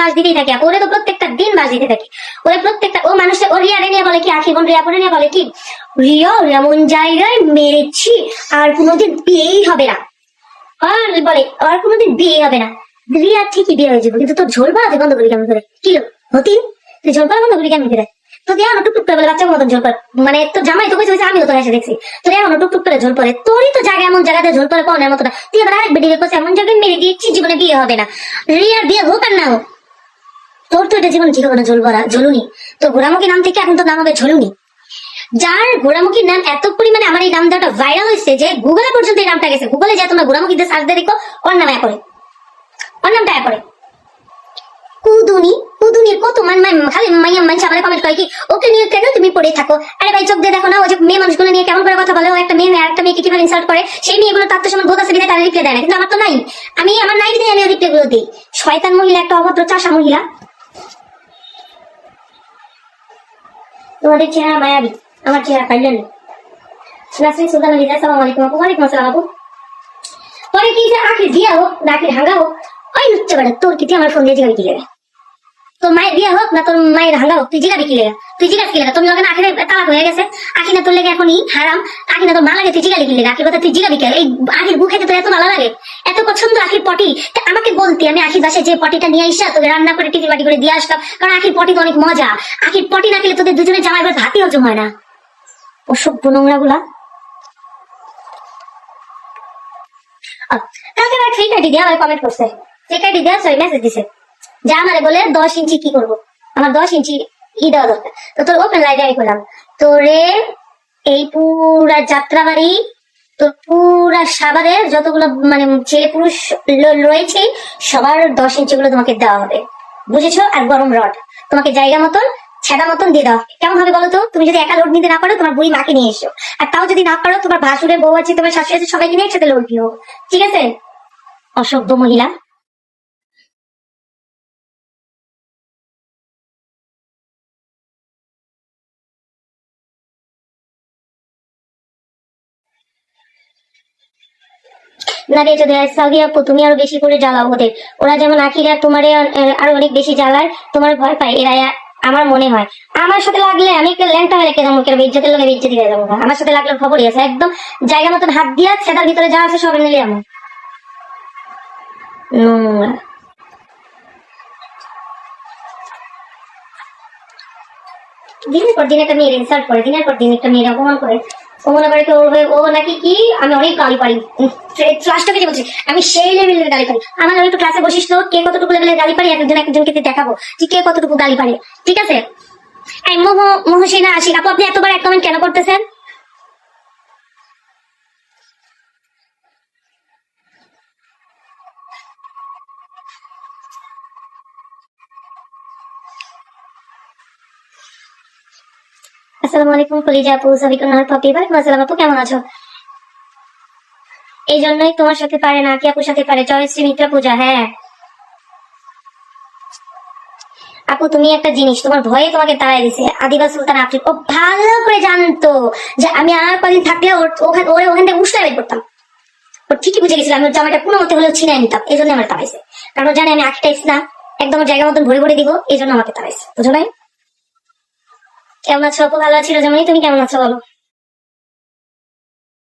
বাস দিতেই থাকে আপু, ওরে তো প্রত্যেকটা দিন বাস দিতে থাকে। ওরে প্রত্যেকটা, ও মানুষটা, ও রিয়া নিয়ে বলে কি, আখি বোন রিয়া পরে নিয়ে বলে কি, রিয়া এমন জায়গায় মেরেছি আর কোনোদিন বিয়েই হবে না। আর বলে আর কোনোদিন বিয়ে হবে না। রিয়া ঠিকই বিয়ে হয়ে যাবে, কিন্তু তোর ঝোল পাওয়া বন্ধ করি কেমন করে? কি লো হতি, তুই ঝোল পাওয়া বন্ধ করি কেমন করে? তো দিয়ে আমার টুকটুক করে বলে বাচ্চার মতন ঝোল পড়ে, মানে তোর জামাই তো কইছে আমিও তো এসে দেখছি তোর এমন টুকটুক করে ঝোল পড়ে। তোরই তো জায়গা এমন জায়গাতে ঝোল পড়ে পাওয়ার মতো না, তুই আবার আরেক বেডিকে কইছে এমন জায়গায় মেরে দিয়েছি জীবনে বিয়ে হবে না। রিয়ার বিয়ে হোক আর না হোক, তোর তো এটা জীবন ঠিক হবে না। ঝোল ভরা ঝোলুনি, তো ঘোড়ামুখী নাম থেকে এখন তো নাম হবে ঝোলুনি। যার ঘোড়ামুখীর নাম এত পরিমাণে আমার এই নামটা ভাইরাল হয়েছে যে গুগলে পর্যন্ত এই নামটা গেছে। গুগলে যে তোমরা ঘোড়ামুখী দিয়ে সার্চ দিয়ে দেখো, ওর নাম পড়ে, ওর নামটা পড়ে কুদুনি। কুদুনির কত খালি মাইয়া মানুষ আমার কমেন্ট করে কি, ওকে নিয়ে কেন তুমি পড়ে থাকো? আরে ভাই চোখ দিয়ে দেখো না, ও যে মেয়ে মানুষগুলো নিয়ে কেমন করে কথা বলে, ও একটা মেয়ে একটা মেয়েকে কিভাবে ইনসাল্ট করে, সেই মেয়েগুলো তার তো সমান বোধ আছে বিধায় তারা রিপ্লাই দেয় না, কিন্তু আমার তো নাই। আমি আমার নাই বিধায় আমি রিপ্লাই গুলো দিই। শয়তান মহিলা, একটা অভদ্র চাষা মহিলা। তোমাদের চেহারা মায়াবী, আমার চেহারা কাইলেন। নাসরিন সুলতানা লিজা, আসসালামু আলাইকুম আপু। ওয়ালাইকুম আসসালাম আপু। পরে কি যে আখি দিয়া হোক না আখি হাঙ্গা হোক, ওই হচ্ছে বেটা তোর কি আমার ফোন দিয়ে জিগাবি কি লেগে? তোর মায়ের বিয়ে হোক না তোর মায়ের হাঙ্গা হোক, তুই জিগাবি কি লেগে? তুই জিগাস কি লেগে? তোর লগে আখির তালাক হয়ে গেছে, আখি না তোর লেগে এখনই হারাম, আখি না তোর মা লাগে, তুই জিগালি কি লেগে? আখির কথা তুই জিগাবি কে? এই আখির বুক খেতে তোর এত ভালো লাগে, এত পছন্দ আখির পটি, আমাকে বলতি আমি আখির বাসায় যে পটিটা নিয়ে আসা তোকে রান্না করে টিফিন বাটি করে দিয়ে আসতাম, কারণ আখির পটি তো অনেক মজা। আখির পটি না খেলে তোদের দুজনের জামাই ভাত হাতি হজম হয় না। অসভ্য নোংরা গুলা। কালকে আমার ফ্রি কাটি দিয়ে আমার কমেন্ট করছে, ফ্রি কাটি দিয়ে সরি মেসেজ দিছে যা আমারে বলে 10 ইঞ্চি কি করবো, আমার 10 ইঞ্চি দেওয়া দরকার। তো তোর ওপেন লাইটে আমি করলাম তোরে এই পুরা যাত্রাবাড়ি, তোর পুরা সাভারের যতগুলো মানে ছেলে পুরুষ রয়েছে সবার 10 ইঞ্চি গুলো তোমাকে দেওয়া হবে, বুঝেছো? আর গরম রড তোমাকে জায়গা মতন ছেদা মতন দিয়ে দাও। কেমন হবে বলো তো? তুমি যদি একা লোড নিতে না পারো তোমার বুড়ি মাকে নিয়ে এসো, আর তাও যদি না পারো তোমার ভাসুরের বউ আছে, তোমার শাশুড়ি আছে, সবাইকে নিয়ে একসাথে লোড দিও, ঠিক আছে? অসভ্য মহিলা। না রে যদি সাউদি আপু তুমি আরো বেশি করে জ্বালাও ওদের, ওরা যেমন আখিরা তোমার আরো অনেক বেশি জ্বালার, তোমার ভয় পায় এরা। আমার মনে হয় আমার সাথে লাগলে আমি একটা ল্যাংটা হয়ে রেখে যাবো, কেন ইজ্জতের লোক ইজ্জত হয়ে যাবো। আমার সাথে লাগলে খবরই আছে, একদম জায়গা মতন হাত দিয়া ছেদার ভিতরে যা আছে সব নিলে আমি নোংরা। দিনের পর দিন একটা মেয়ের ইনসাল্ট করে, দিনের পর দিন একটা মেয়ের অপমান করে, ও মনে করে ও নাকি কি আমি অনেক গালি পারি। ক্লাসটা থেকে বলছি আমি সেই লেভেলের গালি পারি। আমার একটু ক্লাসে বসিস তো, কে কতটুকু লেভেলের গালি পারি একজনকে দেখাবো যে কে কতটুকু গালি পারে, ঠিক আছে? এই মহসিনা আশিক আপু, আপনি এতবার এক কমেন্ট কেন করতেছেন? আসসালামু আলাইকুম কলিজা আপু, সাবিকুন নাহার পাপি। ওয়ালাইকুম আসসালাম আপু, কেমন আছো? এই জন্যই তোমার সাথে পারে না, কি আপুর সাথে পারে? জয়শ্রী মিত্রা পূজা, হ্যাঁ আপু তুমি একটা জিনিস, তোমার ভয়ে তোমাকে তাড়াই দিছে আদিবা সুলতান আফ্রিক। ও ভালো করে জানতো যে আমি আর কদিন থাকলে ওরে ওখান থেকে উষ্টা বের করতাম। ও ঠিকই বুঝে গেছিল আমি ওর জামাটা কোনো মতে হলেও ছিনাই নিতাম, এই জন্য আমার তাড়াইছে। কারণ ও জানে আমি আখি টাইপস না, একদম ওর জায়গা মতন ভরে ভরে দিব, এই জন্য আমাকে তাড়াইছে, বুঝো ভাই? কেমন আছো আপু? ভালো আছি রোজামণি, তুমি কেমন আছো বলো?